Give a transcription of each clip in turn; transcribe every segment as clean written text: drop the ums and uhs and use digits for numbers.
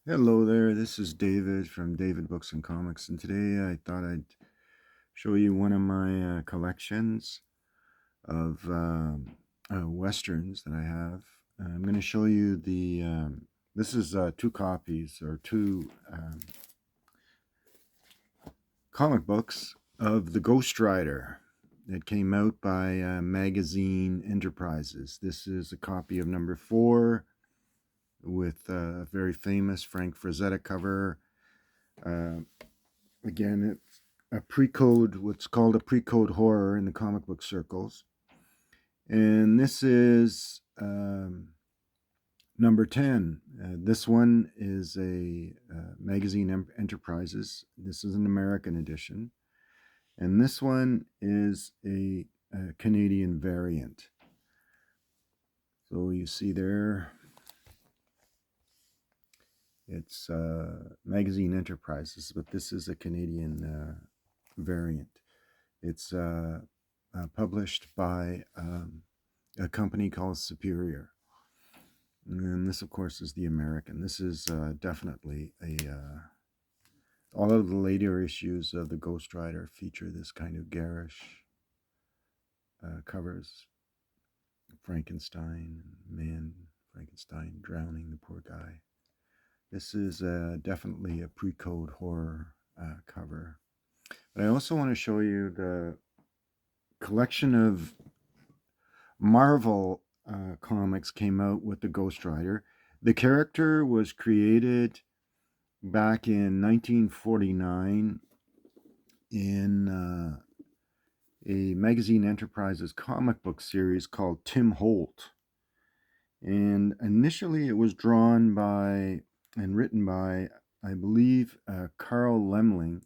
Hello there, this is David from David Books and Comics, and today I thought I'd show you one of my collections of westerns that I have. I'm going to show you this is two copies or two comic books of The Ghost Rider that came out by Magazine Enterprises. This is a copy of number 4 with a very famous Frank Frazetta cover. Again, it's a pre-code, what's called a pre-code horror in the comic book circles. And this is number 10. This one is a Magazine Enterprises. This is an American edition. And this one is a Canadian variant. So you see there, it's Magazine Enterprises, but this is a Canadian variant. It's published by a company called Superior. And this, of course, is the American. This is definitely all of the later issues of the Ghost Rider feature this kind of garish covers. Frankenstein drowning the poor guy. This is definitely a pre-code horror cover. But I also want to show you the collection of Marvel comics came out with the Ghost Rider. The character was created back in 1949 in a Magazine Enterprises comic book series called Tim Holt. And initially it was drawn by and written by, I believe, Carl Memling.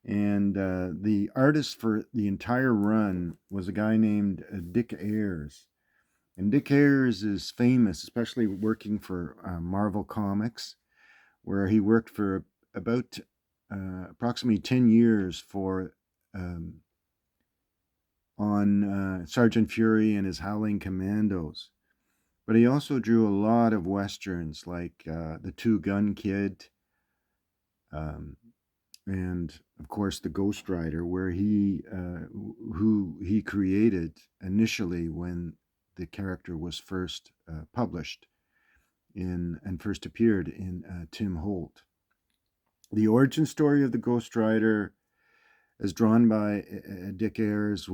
And the artist for the entire run was a guy named Dick Ayers. And Dick Ayers is famous, especially working for Marvel Comics, where he worked for about approximately 10 years on Sergeant Fury and his Howling Commandos. But he also drew a lot of westerns like The Two Gun Kid, and of course the Ghost Rider, where who he created initially when the character was first published and first appeared in Tim Holt. The origin story of the Ghost Rider, as drawn by Dick Ayers,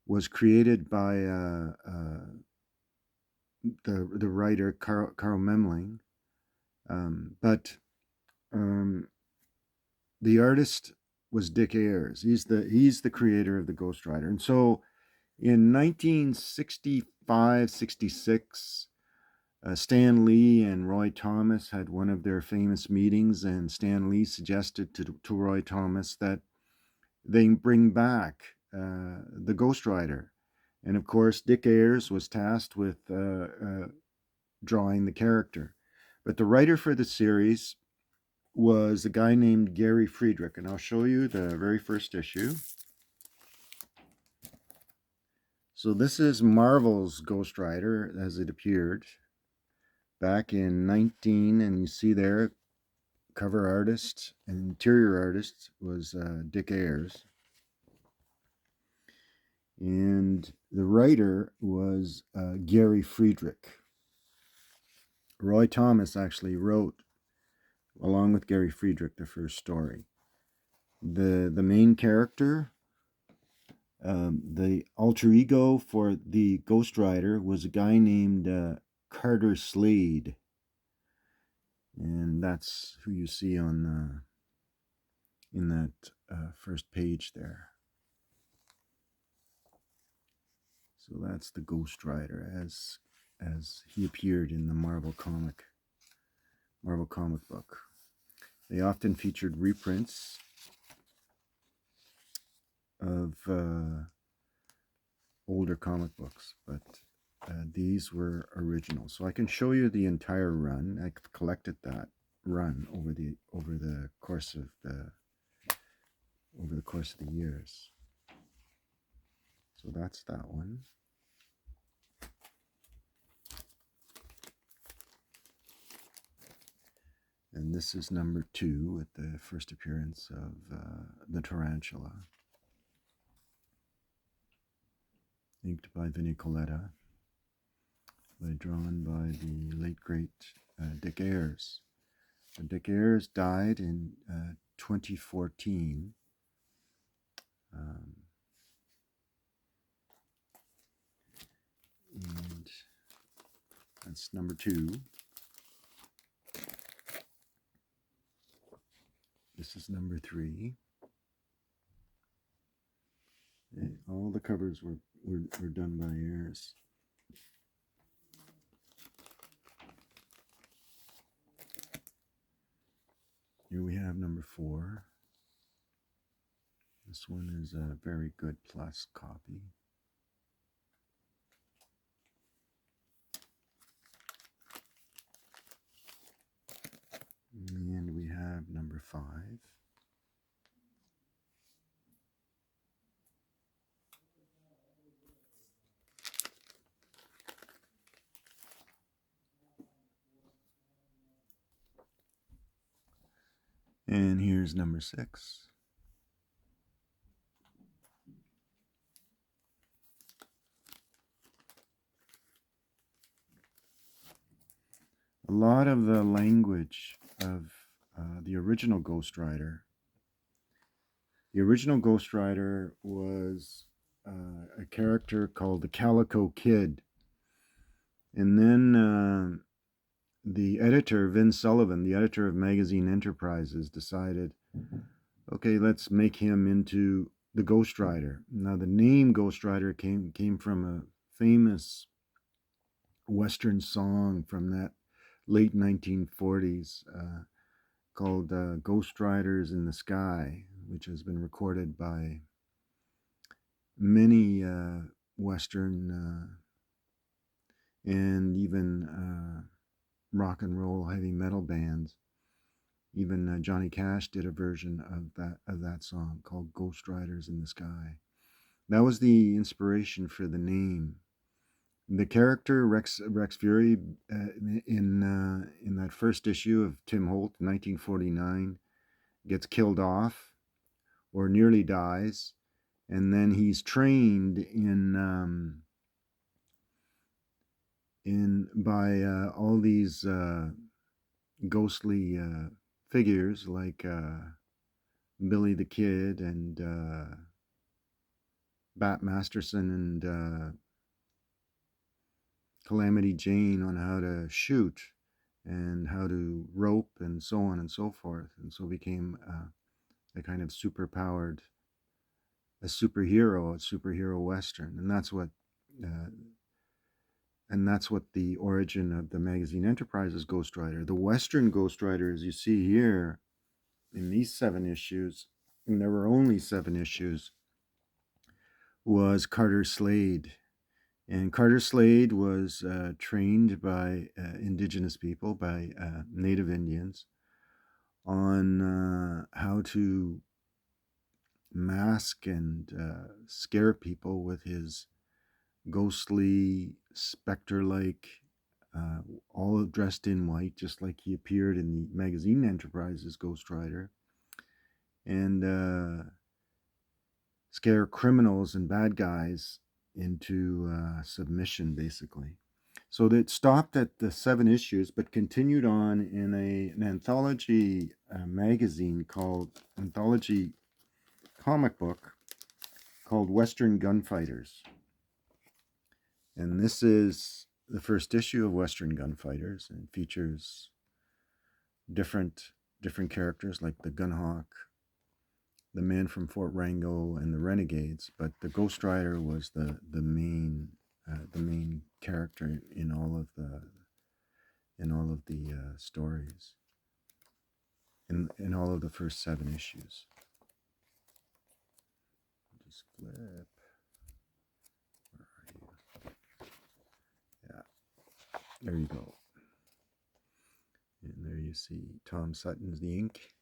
was created by the writer Carl Memling, but the artist was Dick Ayers. He's the creator of the Ghost Rider. And so in 1965-66, Stan Lee and Roy Thomas had one of their famous meetings, and Stan Lee suggested to Roy Thomas that they bring back the Ghost Rider. And of course, Dick Ayers was tasked with drawing the character. But the writer for the series was a guy named Gary Friedrich, and I'll show you the very first issue. So this is Marvel's Ghost Rider as it appeared back in 19, and you see there, cover artist and interior artist was Dick Ayers. And the writer was Gary Friedrich. Roy Thomas actually wrote, along with Gary Friedrich, the first story. The main character, the alter ego for the Ghost Rider, was a guy named Carter Slade. And that's who you see on in that first page there. So that's the Ghost Rider as he appeared in the Marvel comic book. They often featured reprints of older comic books, but these were original. So I can show you the entire run. I collected that run over the course of the years. So that's that one. this is number 2 with the first appearance of the tarantula, inked by Vinnie Coletta, drawn by the late great Dick Ayers. Dick Ayers died in 2014. And that's number 2. This is number 3. And all the covers were done by Ayers. Here we have number 4. This one is a very good plus copy. And we have number 5. And here's number 6. A lot of the language of the original Ghost Rider. The original Ghost Rider was a character called the Calico Kid. And then the editor, Vin Sullivan, the editor of Magazine Enterprises, decided, okay, let's make him into the Ghost Rider. Now, the name Ghost Rider came from a famous Western song from that late 1940s called Ghost Riders in the Sky, which has been recorded by many Western and even rock and roll heavy metal bands. Even Johnny Cash did a version of that song called Ghost Riders in the Sky. That was the inspiration for the name. The character Rex Fury in that first issue of Tim Holt, 1949, gets killed off or nearly dies, and then he's trained by all these ghostly figures like Billy the Kid and Bat Masterson and Calamity Jane on how to shoot and how to rope and so on and so forth, and so became a kind of superpowered, a superhero Western, and that's what the origin of the Magazine Enterprises Ghost Rider. The Western Ghost Rider, as you see here in these 7 issues, and there were only 7 issues, was Carter Slade. And Carter Slade was trained by indigenous people, by Native Indians, on how to mask and scare people with his ghostly, specter-like, all dressed in white, just like he appeared in the Magazine Enterprises Ghost Rider, and scare criminals and bad guys into submission, basically. So that stopped at the 7 issues, but continued on in an anthology magazine called anthology comic book called Western Gunfighters. And this is the first issue of Western Gunfighters, and features different characters like the Gunhawk, the Man from Fort Wrangell, and the Renegades. But the Ghost Rider was the main character in all of the stories, in all of the first 7 issues. Just flip. Where are you? Yeah, there you go. And there you see Tom Sutton's the ink.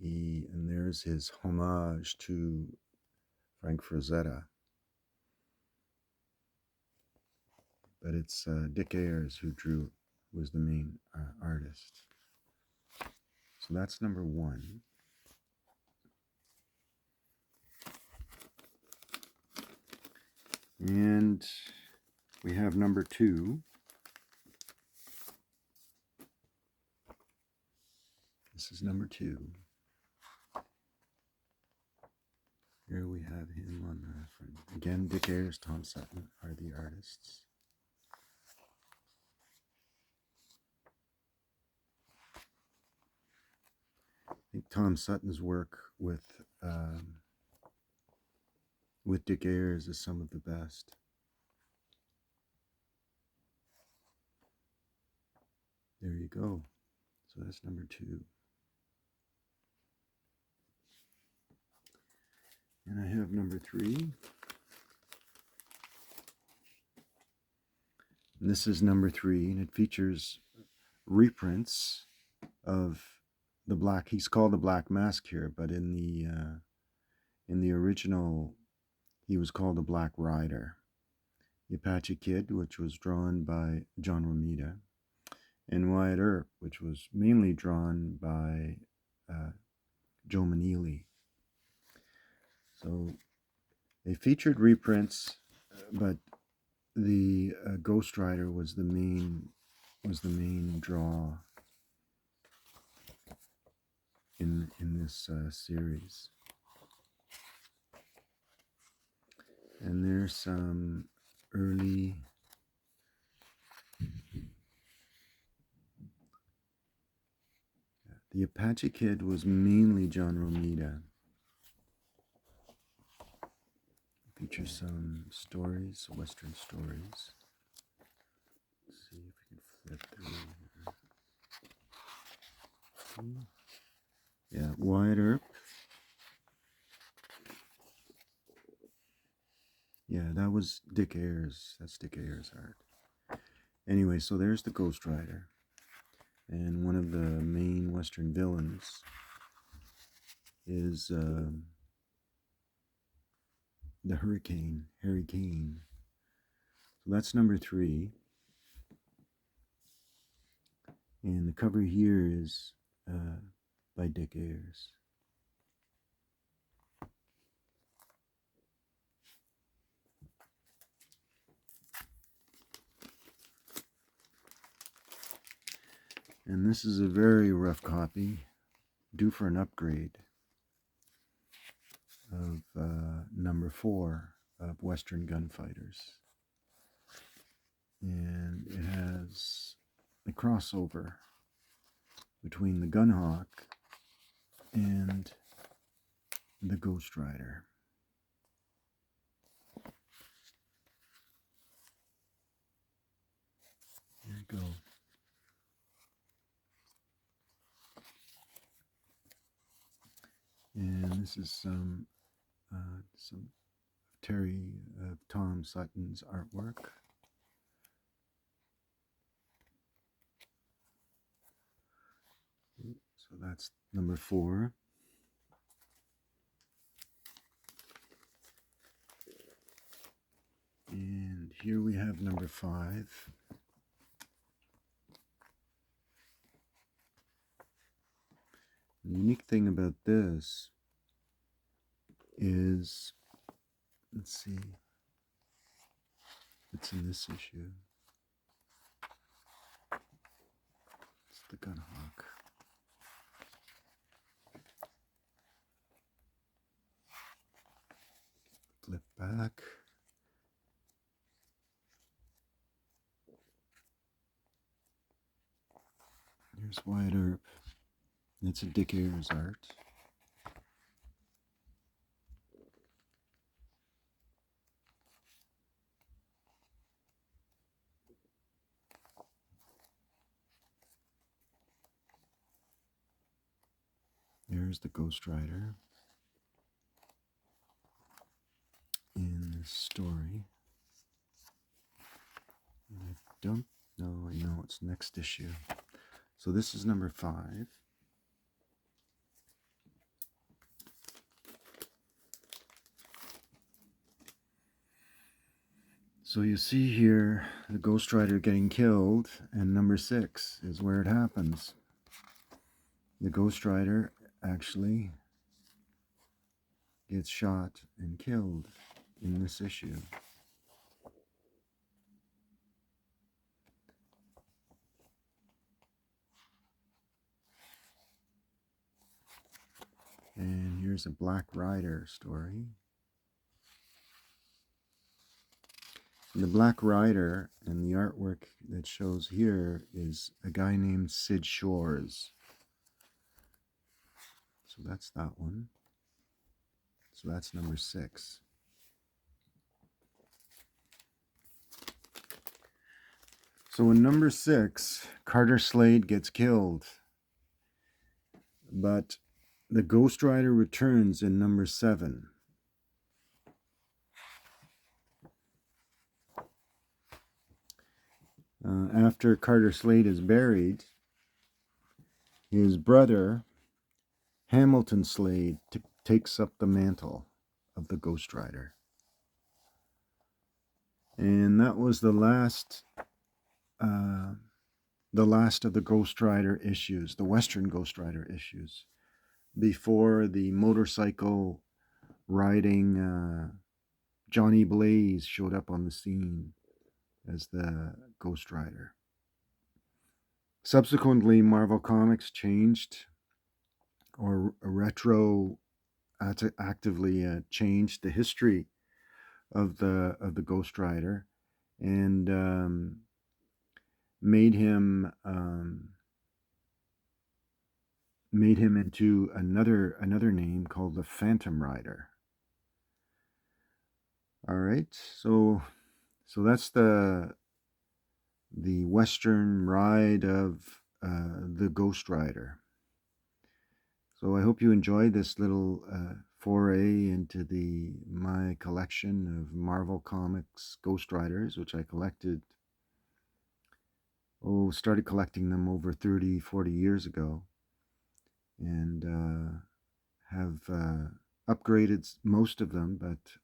And there's his homage to Frank Frazetta. But it's Dick Ayers who was the main artist. So that's number 1. And we have number 2. This is number 2. Here we have him on the front. Again, Dick Ayers, Tom Sutton are the artists. I think Tom Sutton's work with Dick Ayers is some of the best. There you go. So that's number 2. And I have number 3. And this is number 3, and it features reprints of the Black. He's called the Black Mask here, but in the original, he was called the Black Rider. The Apache Kid, which was drawn by John Romita, and Wyatt Earp, which was mainly drawn by Joe Maneely. So they featured reprints, but the Ghost Rider was the main draw in this series. And there's some early The Apache Kid was mainly John Romita. Features some stories, Western stories. Let's see if we can flip through here. Yeah, Wyatt Earp. Yeah, that was Dick Ayers. That's Dick Ayers' art. Anyway, so there's the Ghost Rider. And one of the main Western villains is the Hurricane, Harry Kane. So that's number 3. And the cover here is by Dick Ayers. And this is a very rough copy, due for an upgrade, of number 4 of Western Gunfighters. And it has the crossover between the Gunhawk and the Ghost Rider. There you go. And this is some Tom Sutton's artwork. So that's number 4. And here we have number 5. The unique thing about this is, let's see, it's in this issue. It's the Gunhawk. Flip back. Here's Wyatt Earp. It's a Dick Ayers art. There's the Ghost Rider in this story. And I don't know, I know it's next issue. So this is number 5. So you see here the Ghost Rider getting killed, and number 6 is where it happens. The Ghost Rider actually gets shot and killed in this issue. And here's a Black Rider story. The Black Rider and the artwork that shows here is a guy named Sid Shores. So that's that one. So that's number 6. So in number 6, Carter Slade gets killed. But the Ghost Rider returns in number 7. After Carter Slade is buried, his brother, Hamilton Slade, takes up the mantle of the Ghost Rider. And that was the last of the Ghost Rider issues, the Western Ghost Rider issues, before the motorcycle riding Johnny Blaze showed up on the scene as the Ghost Rider. Subsequently, Marvel Comics changed or actively changed the history of the Ghost Rider and made him into another name called the Phantom Rider. All right, so that's the Western ride of the Ghost Rider. So I hope you enjoyed this little foray into my collection of Marvel Comics Ghost Riders, which I started collecting them over 30, 40 years ago, and have upgraded most of them, but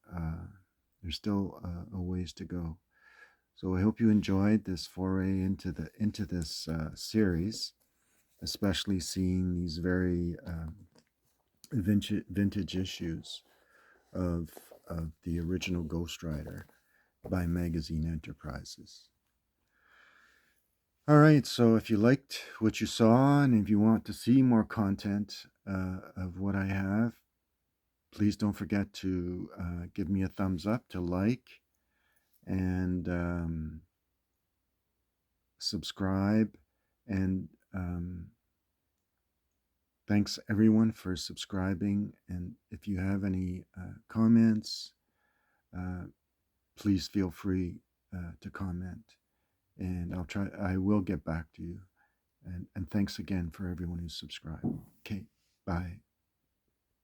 there's still a ways to go. So I hope you enjoyed this foray into this series, especially seeing these very vintage issues of the original Ghost Rider by Magazine Enterprises. All right, so if you liked what you saw and if you want to see more content of what I have, please don't forget to give me a thumbs up, to like, and subscribe. And thanks everyone for subscribing. And if you have any comments, please feel free to comment, and I will get back to you. And thanks again for everyone who's subscribed. Okay, bye.